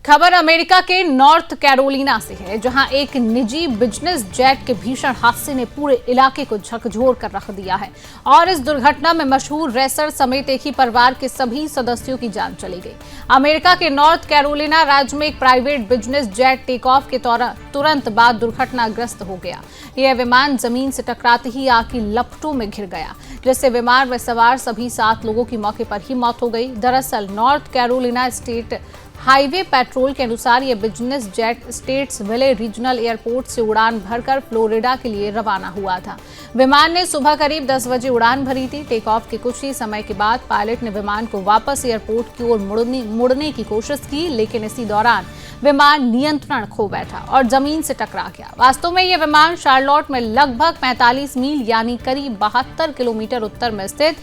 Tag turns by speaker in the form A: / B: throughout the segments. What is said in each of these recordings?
A: खबर अमेरिका के north Carolina से है, जहां एक निजी बिजनेस जेट के भीषण हादसे ने पूरे इलाके को झकझोर कर रख दिया है और इस दुर्घटना में मशहूर रेसर समेत एक ही परिवार के सभी सदस्यों की जान चली गई। अमेरिका के नॉर्थ कैरोलिना राज्य में एक private business jet take off के तुरंत बाद दुर्घटनाग्रस्त हो गया। यह विमान जमीन से टकराते ही आग की लपटों में घिर गया, जिससे विमान में सवार सभी 7 लोगों की मौके पर ही मौत हो गई। दरअसल north Carolina state highway petrol के अनुसार यह बिजनेस जेट स्टेट्सविले रीजनल एयरपोर्ट से उड़ान भरकर फ्लोरिडा के लिए रवाना हुआ था। विमान ने सुबह करीब 10 बजे उड़ान भरी थी। टेक ऑफ के कुछ ही समय के बाद पायलट ने विमान को वापस एयरपोर्ट की ओर मुड़ने की कोशिश की, लेकिन इसी दौरान विमान नियंत्रण खो बैठा और जमीन से टकरा गया। वास्तव में यह विमान शार्लोट में लगभग 45 मील यानी करीब 72 किलोमीटर उत्तर में स्थित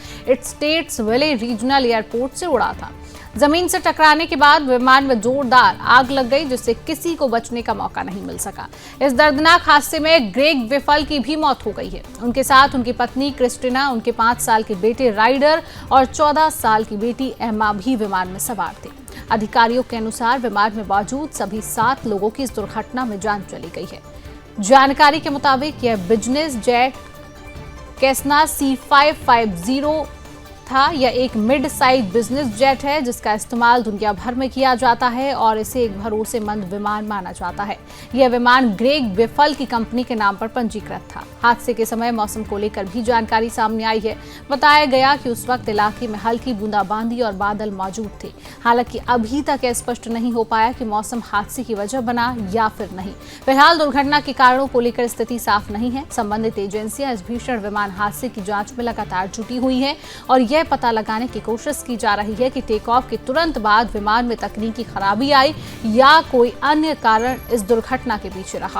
A: स्टेट्सविले रीजनल एयरपोर्ट से उड़ा था। जमीन से टकराने के बाद विमान में जोरदार आग लग गई, जिससे किसी को बचने का मौका नहीं मिल सका। इस दर्दनाक हादसे में ग्रेग विफल की भी मौत हो गई है। उनके साथ उनकी पत्नी क्रिस्टिना, उनके 5 साल के बेटे राइडर और 14 साल की बेटी एम्मा भी विमान में सवार थे। अधिकारियों के अनुसार विमान में मौजूद सभी 7 लोगों की इस दुर्घटना में जान चली गई है। जानकारी के मुताबिक यह बिजनेस जेट सेसना C550 था। यह एक मिड साइज बिजनेस जेट है, जिसका इस्तेमाल दुनिया भर में किया जाता है और इसे एक भरोसेमंद विमान माना जाता है। यह विमान ग्रेग विफल की कंपनी के नाम पर पंजीकृत था। हादसे के समय मौसम को लेकर भी जानकारी सामने आई है। बताया गया कि उस वक्त इलाके में हल्की बूंदाबांदी और बादल मौजूद थे। हालांकि अभी तक यह स्पष्ट नहीं हो पाया कि मौसम हादसे की वजह बना या फिर नहीं। फिलहाल दुर्घटना के कारणों को लेकर स्थिति साफ नहीं है। संबंधित एजेंसियां इस भीषण विमान हादसे की जांच में लगातार जुटी हुई है और यह पता लगाने की कोशिश की जा रही है कि टेक ऑफ के तुरंत बाद विमान में तकनीकी खराबी आई या कोई अन्य कारण इस दुर्घटना के पीछे रहा।